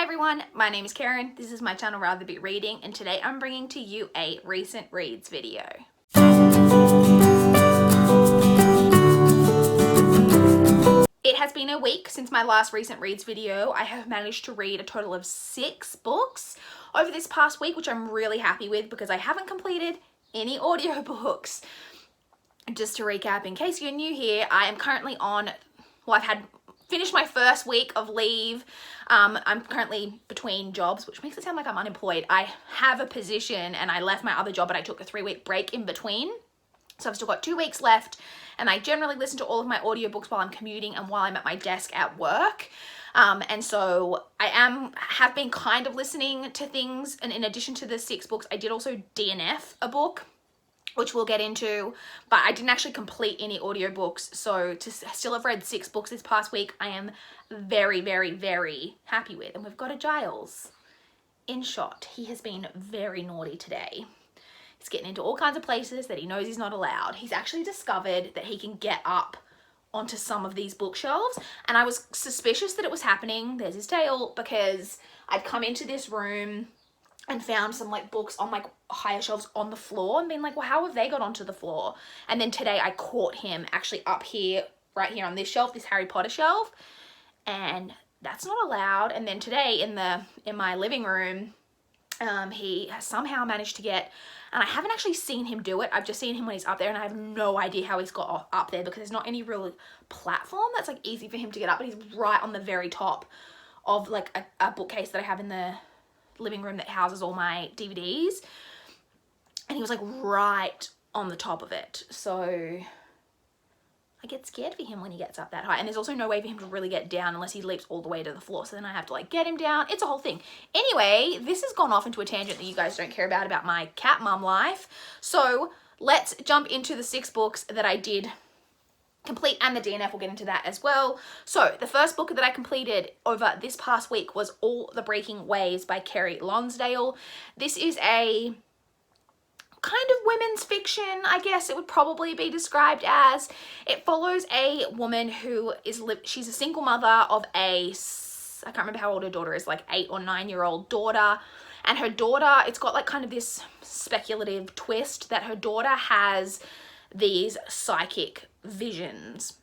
everyone, my name is Karen, this is my channel RatherBeReading, and today I'm bringing to you a recent reads video. It has been a week since my last recent reads video. I have managed to read a total of 6 books over this past week, which I'm really happy with because I haven't completed any audiobooks. Just to recap, in case you're new here, I am currently on, well, I've finished my first week of leave. I'm currently between jobs, which makes it sound like I'm unemployed. I have a position and I left my other job, but I took a 3-week break in between. So I've still got 2 weeks left, and I generally listen to all of my audiobooks while I'm commuting and while I'm at my desk at work. And so I have been kind of listening to things, and in addition to the 6 books, I did also DNF a book, which we'll get into, but I didn't actually complete any audiobooks. So to still have read 6 books this past week, I am very, very, very happy with. And we've got a Giles in shot. He has been very naughty today. He's getting into all kinds of places that he knows he's not allowed. He's actually discovered that he can get up onto some of these bookshelves, and I was suspicious that it was happening. There's his tail, because I'd come into this room and found some like books on like higher shelves on the floor and been like, well, how have they got onto the floor? And then today I caught him actually up here, right here on this shelf, this Harry Potter shelf, and that's not allowed. And then today in my living room, he has somehow managed to get, and I haven't actually seen him do it, I've just seen him when he's up there, and I have no idea how he's got up there because there's not any real platform that's like easy for him to get up, but he's right on the very top of like a bookcase that I have in the living room that houses all my DVDs, and he was like right on the top of it. So I get scared for him when he gets up that high, and there's also no way for him to really get down unless he leaps all the way to the floor, so then I have to like get him down. It's a whole thing. Anyway, this has gone off into a tangent that you guys don't care about my cat mum life, so let's jump into the 6 books that I did complete, and the DNF, we'll get into that as well. So the first book that I completed over this past week was All the Breaking Ways by Kerry Lonsdale. This is a kind of women's fiction, I guess it would probably be described as. It follows a woman who she's a single mother of I can't remember how old her daughter is, like 8 or 9-year-old daughter. And her daughter, it's got like kind of this speculative twist that her daughter has these psychic visions.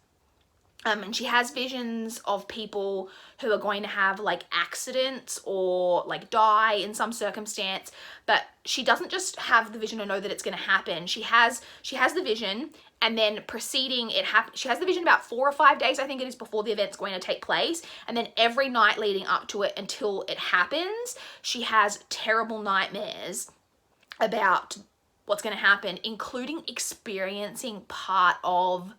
And she has visions of people who are going to have like accidents or like die in some circumstance, but she doesn't just have the vision to know that it's going to happen. She has the vision, and then preceding it she has the vision about 4 or 5 days, I think it is, before the event's going to take place, and then every night leading up to it until it happens, she has terrible nightmares about what's going to happen, including experiencing part of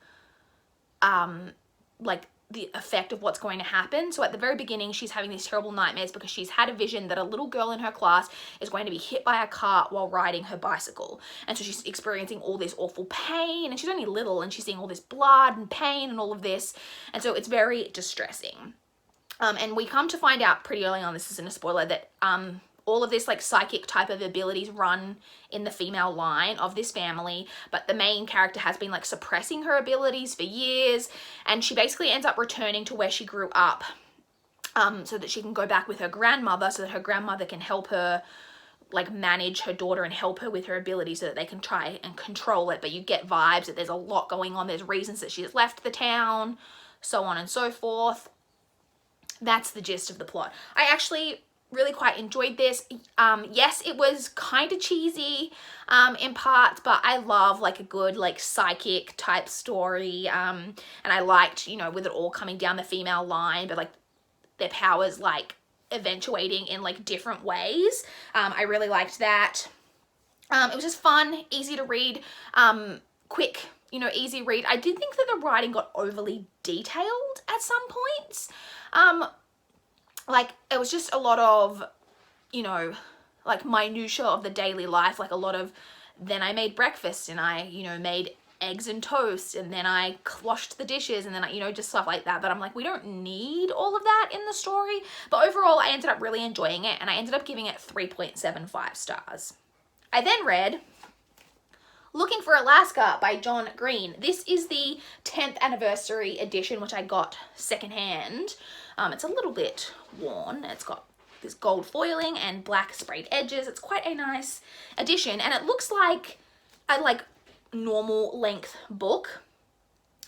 like the effect of what's going to happen. So at the very beginning, she's having these terrible nightmares because she's had a vision that a little girl in her class is going to be hit by a car while riding her bicycle, and so she's experiencing all this awful pain, and she's only little, and she's seeing all this blood and pain and all of this, and so it's very distressing. And we come to find out pretty early on, this isn't a spoiler, that all of this like psychic type of abilities run in the female line of this family, but the main character has been like suppressing her abilities for years, and she basically ends up returning to where she grew up, so that she can go back with her grandmother, so that her grandmother can help her like manage her daughter and help her with her abilities so that they can try and control it. But you get vibes that there's a lot going on. There's reasons that she has left the town, so on and so forth. That's the gist of the plot. I actually really quite enjoyed this. Yes, it was kind of cheesy in parts, but I love like a good like psychic type story, and I liked, you know, with it all coming down the female line, but like their powers like eventuating in like different ways. I really liked that. It was just fun, easy to read, quick, you know, easy read. I did think that the writing got overly detailed at some points. Like it was just a lot of, you know, like minutia of the daily life, like a lot of, then I made breakfast and I, you know, made eggs and toast, and then I washed the dishes, and then I, you know, just stuff like that. But I'm like, we don't need all of that in the story. But overall, I ended up really enjoying it, and I ended up giving it 3.75 stars. I then read Looking for Alaska by John Green. This is the 10th anniversary edition, which I got secondhand. It's a little bit worn. It's got this gold foiling and black sprayed edges. It's quite a nice addition, and it looks like a normal length book.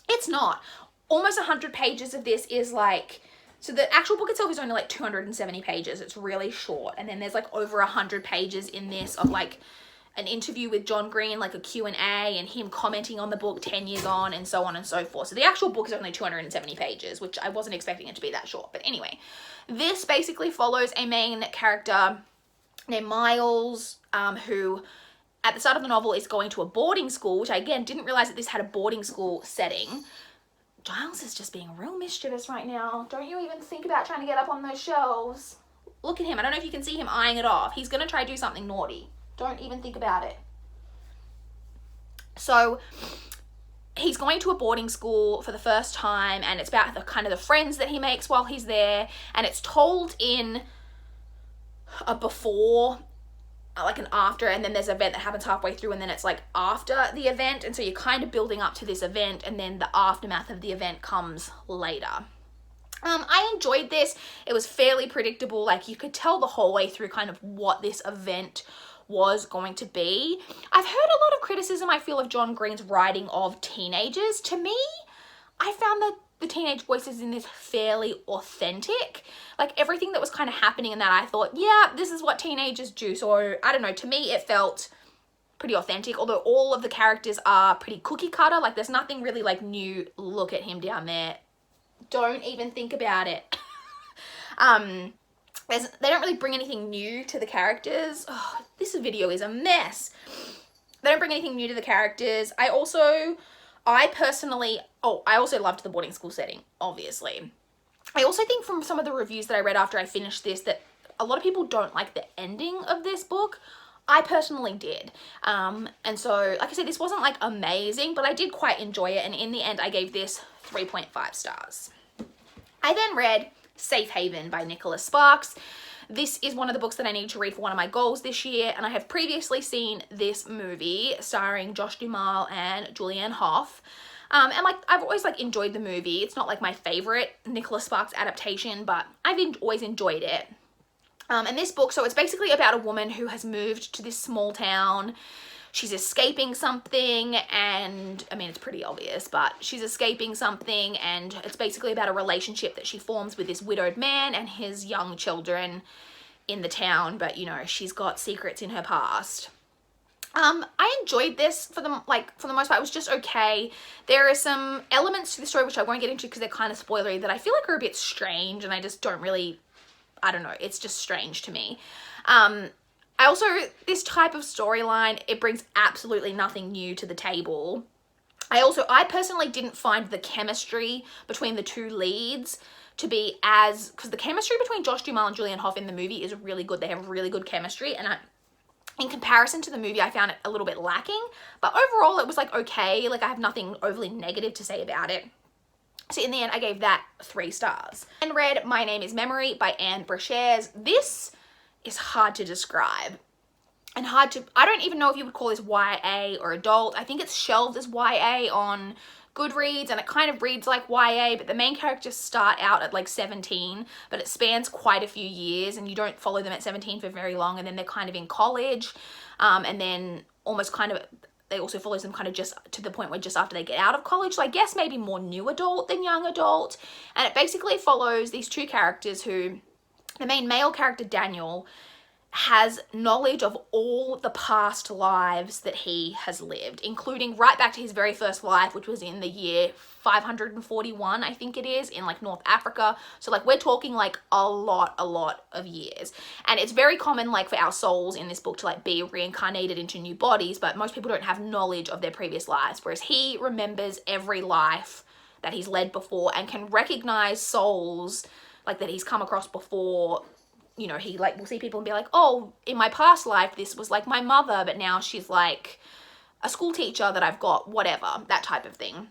It's not. Almost 100 pages of this is like, so the actual book itself is only like 270 pages. It's really short. And then there's like over 100 pages in this of like an interview with John Green, like a Q&A, and him commenting on the book 10 years on, and so on and so forth. So the actual book is only 270 pages, which I wasn't expecting it to be that short. But anyway, this basically follows a main character named Miles, who at the start of the novel is going to a boarding school, which I again didn't realize that this had a boarding school setting. Giles is just being real mischievous right now. Don't you even think about trying to get up on those shelves. Look at him. I don't know if you can see him eyeing it off. He's going to try to do something naughty. Don't even think about it. So he's going to a boarding school for the first time, and it's about the kind of the friends that he makes while he's there, and it's told in a before, like an after, and then there's an event that happens halfway through, and then it's like after the event, and so you're kind of building up to this event, and then the aftermath of the event comes later. I enjoyed this. It was fairly predictable. Like, you could tell the whole way through kind of what this event was going to be. I've heard a lot of criticism, I feel, of John Green's writing of teenagers. To me, I found that the teenage voices in this fairly authentic. Like, everything that was kind of happening in that, I thought, yeah, this is what teenagers do. So I don't know, to me it felt pretty authentic, although all of the characters are pretty cookie cutter. Like, there's nothing really like new. Look at him down there. Don't even think about it. They don't really bring anything new to the characters. Oh, this video is a mess. They don't bring anything new to the characters. I also loved the boarding school setting, obviously. I also think from some of the reviews that I read after I finished this that a lot of people don't like the ending of this book. I personally did. And so, like I said, this wasn't like amazing, but I did quite enjoy it. And in the end, I gave this 3.5 stars. I then read Safe Haven by Nicholas Sparks. This is one of the books that I need to read for one of my goals this year, and I have previously seen this movie starring Josh Duhamel and Julianne Hough. And like, I've always like enjoyed the movie. It's not like my favorite Nicholas Sparks adaptation, but I've always enjoyed it. And this book, so it's basically about a woman who has moved to this small town. She's escaping something, and I mean, it's pretty obvious, but she's escaping something, and it's basically about a relationship that she forms with this widowed man and his young children in the town, but you know, she's got secrets in her past. I enjoyed this for the most part. It was just okay. There are some elements to the story which I won't get into because they're kind of spoilery that I feel like are a bit strange, and I just don't really, I don't know, it's just strange to me. I also, this type of storyline, it brings absolutely nothing new to the table. I personally didn't find the chemistry between the two leads to be as, because the chemistry between Josh Duhamel and Julianne Hough in the movie is really good. They have really good chemistry, and in comparison to the movie, I found it a little bit lacking, but overall it was like okay. Like, I have nothing overly negative to say about it. So in the end, I gave that 3 stars. And read My Name is Memory by Anne Brashares. This is hard to describe and I don't even know if you would call this YA or adult. I think it's shelved as YA on Goodreads, and it kind of reads like YA, but the main characters start out at like 17, but it spans quite a few years, and you don't follow them at 17 for very long, and then they're kind of in college, and then almost kind of, they also follows them kind of just to the point where just after they get out of college, so I guess maybe more new adult than young adult. And it basically follows these 2 characters who, the main male character, Daniel, has knowledge of all the past lives that he has lived, including right back to his very first life, which was in the year 541, I think it is, in like North Africa. So like, we're talking like a lot of years. And it's very common like for our souls in this book to like be reincarnated into new bodies, but most people don't have knowledge of their previous lives, whereas he remembers every life that he's led before and can recognize souls like that he's come across before. You know, he like will see people and be like, oh, in my past life, this was like my mother, but now she's like a school teacher that I've got, whatever, that type of thing.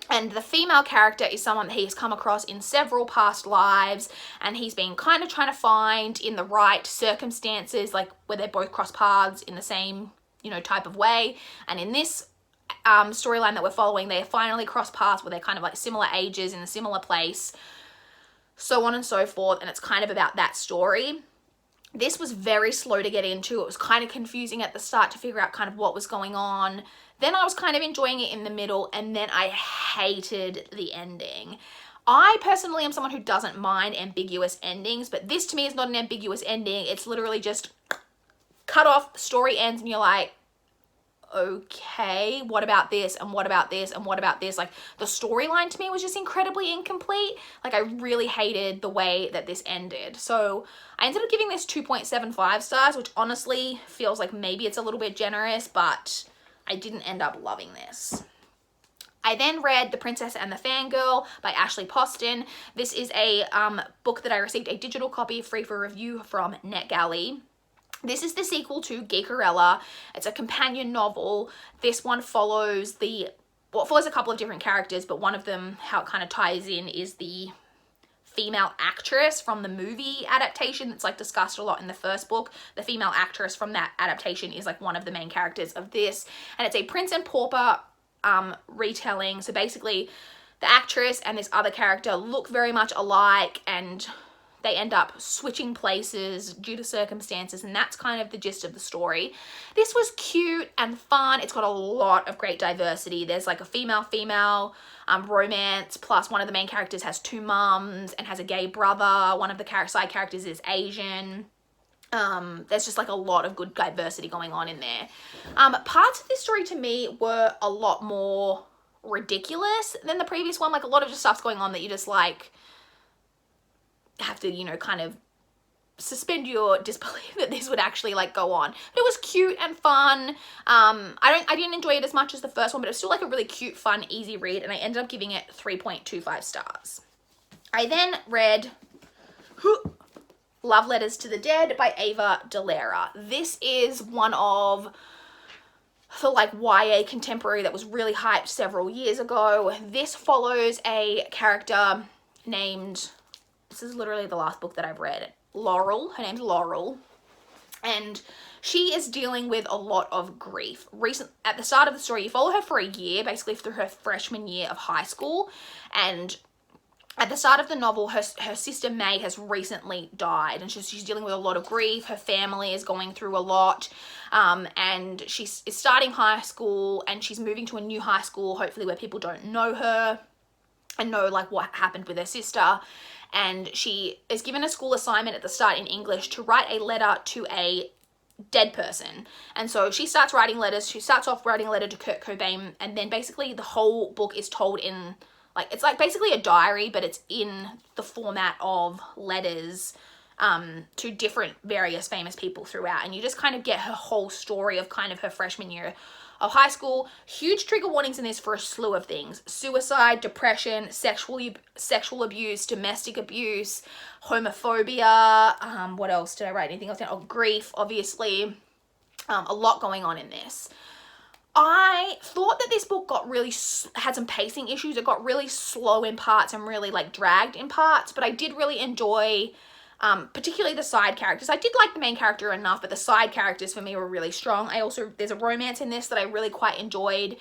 And the female character is someone that he's come across in several past lives, and he's been kind of trying to find in the right circumstances, like where they both cross paths in the same, you know, type of way. And in this storyline that we're following, they finally cross paths where they're kind of like similar ages in a similar place, so on and so forth, and it's kind of about that story. This was very slow to get into. It was kind of confusing at the start to figure out kind of what was going on. Then I was kind of enjoying it in the middle, and then I hated the ending. I personally am someone who doesn't mind ambiguous endings, but this to me is not an ambiguous ending. It's literally just cut off, the story ends, and you're like, okay, what about this, and what about this, and what about this? Like, the storyline to me was just incredibly incomplete. Like, I really hated the way that this ended. So I ended up giving this 2.75 stars, which honestly feels like maybe it's a little bit generous, but I didn't end up loving this. I then read The Princess and the Fangirl by Ashley Poston. This is a book that I received a digital copy free for review from NetGalley. This is the sequel to Geekerella. It's a companion novel. This one follows a couple of different characters, but one of them, how it kind of ties in, is the female actress from the movie adaptation that's like discussed a lot in the first book. The female actress from that adaptation is like one of the main characters of this, and it's a Prince and Pauper retelling. So basically the actress and this other character look very much alike, and they end up switching places due to circumstances, and that's kind of the gist of the story. This was cute and fun. It's got a lot of great diversity. There's like a female-female romance, plus one of the main characters has two mums and has a gay brother. One of the side characters is Asian. There's just like a lot of good diversity going on in there. Parts of this story to me were a lot more ridiculous than the previous one. Like, a lot of just stuff's going on that you just like have to, you know, kind of suspend your disbelief that this would actually like go on. But it was cute and fun. I didn't enjoy it as much as the first one, but it was still like a really cute, fun, easy read, and I ended up giving it 3.25 stars. I then read Love Letters to the Dead by Ava DeLera. This is one of the like YA contemporary that was really hyped several years ago. This follows a character named, this is literally the last book that I've read, Laurel. Her name's Laurel, and she is dealing with a lot of grief. At the start of the story, you follow her for a year, basically through her freshman year of high school, and at the start of the novel, her sister May has recently died, and she's dealing with a lot of grief. Her family is going through a lot, and she is starting high school, and she's moving to a new high school, hopefully where people don't know her and know like what happened with her sister. And she is given a school assignment at the start in English to write a letter to a dead person. And so she starts writing letters. She starts off writing a letter to Kurt Cobain, and then basically the whole book is told in like, it's like basically a diary, but it's in the format of letters to different various famous people throughout. And you just kind of get her whole story of kind of her freshman year of high school. Huge trigger warnings in this for a slew of things: suicide, depression, sexual abuse, domestic abuse, homophobia. What else did I write? Anything else down? Oh, grief, obviously. A lot going on in this. I thought that this book had some pacing issues. It got really slow in parts and really like dragged in parts, but I did really enjoy particularly the side characters. I did like the main character enough, but the side characters for me were really strong. There's a romance in this that I really quite enjoyed.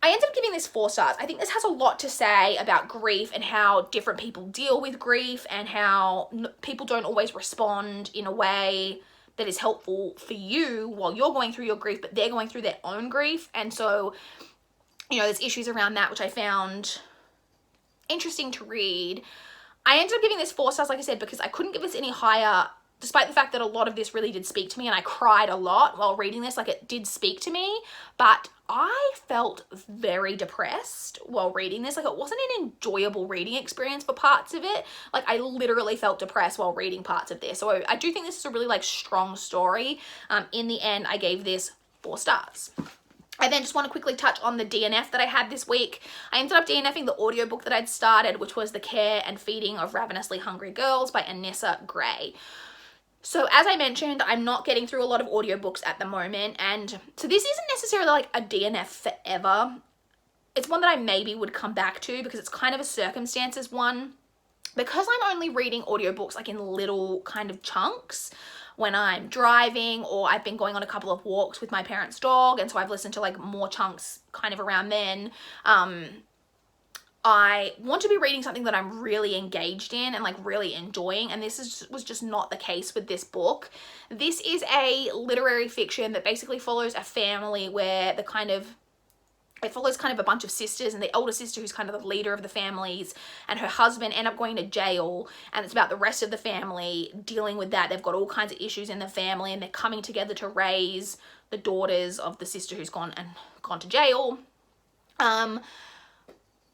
I ended up giving this 4 stars. I think this has a lot to say about grief and how different people deal with grief, and how people don't always respond in a way that is helpful for you while you're going through your grief, but they're going through their own grief. And so, you know, there's issues around that, which I found interesting to read. I ended up giving this 4 stars, like I said, because I couldn't give this any higher, despite the fact that a lot of this really did speak to me, and I cried a lot while reading this. Like, it did speak to me, but I felt very depressed while reading this. Like, it wasn't an enjoyable reading experience for parts of it. Like, I literally felt depressed while reading parts of this. So I do think this is a really like strong story. In the end, I gave this 4 stars. I then just want to quickly touch on the DNF that I had this week. I ended up DNFing the audiobook that I'd started, which was The Care and Feeding of Ravenously Hungry Girls by Anissa Gray. So as I mentioned, I'm not getting through a lot of audiobooks at the moment, and so this isn't necessarily like a DNF forever. It's one that I maybe would come back to because it's kind of a circumstances one. Because I'm only reading audiobooks like in little kind of chunks when I'm driving, or I've been going on a couple of walks with my parents' dog, and so I've listened to like more chunks kind of around then. I want to be reading something that I'm really engaged in and like really enjoying, and was just not the case with this book. This is a literary fiction that basically follows a family where it follows kind of a bunch of sisters, and the older sister, who's kind of the leader of the families, and her husband end up going to jail, and it's about the rest of the family dealing with that. They've got all kinds of issues in the family, and they're coming together to raise the daughters of the sister who's gone to jail.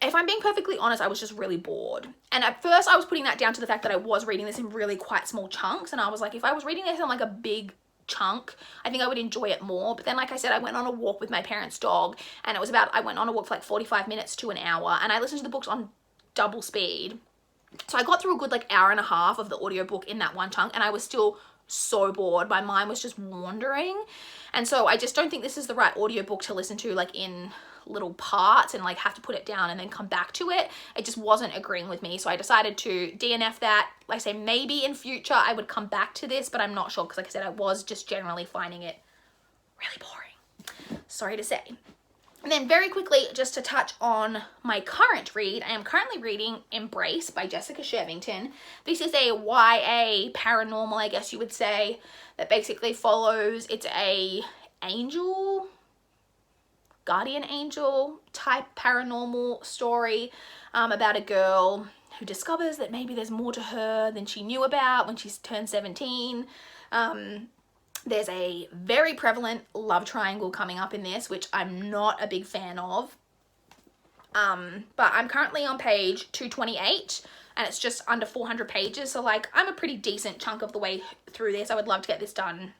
If I'm being perfectly honest, I was just really bored. And at first I was putting that down to the fact that I was reading this in really quite small chunks, and I was like, if I was reading this in like a big chunk, I think I would enjoy it more. But then, like I said, I went on a walk with my parents' dog, and I went on a walk for like 45 minutes to an hour, and I listened to the books on double speed. So I got through a good like hour and a half of the audiobook in that one chunk, and I was still so bored. My mind was just wandering. And so I just don't think this is the right audiobook to listen to like in little parts and like have to put it down and then come back to it. It just wasn't agreeing with me, so I decided to DNF that. Like I say, maybe in future I would come back to this, but I'm not sure, because like I said, I was just generally finding it really boring, sorry to say. And then very quickly, just to touch on my current read, I am currently reading Embrace by Jessica Shervington. This is a YA paranormal, I guess you would say, that basically follows, it's a guardian angel type paranormal story about a girl who discovers that maybe there's more to her than she knew about when she's turned 17. There's a very prevalent love triangle coming up in this, which I'm not a big fan of. But I'm currently on page 228, and it's just under 400 pages. So like, I'm a pretty decent chunk of the way through this. I would love to get this done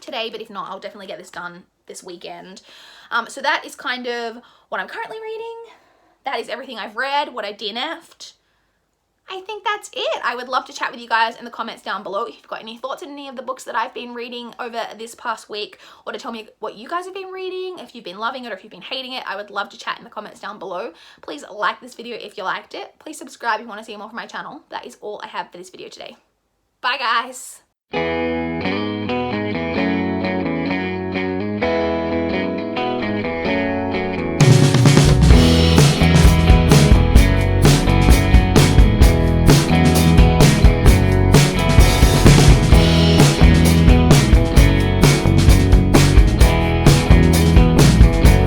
today, but if not, I'll definitely get this done this weekend. So that is kind of what I'm currently reading. That is everything I've read, what I DNF'd. I think that's it. I would love to chat with you guys in the comments down below if you've got any thoughts on any of the books that I've been reading over this past week, or to tell me what you guys have been reading, if you've been loving it or if you've been hating it. I would love to chat in the comments down below. Please like this video if you liked it. Please subscribe if you want to see more from my channel. That is all I have for this video today. Bye guys.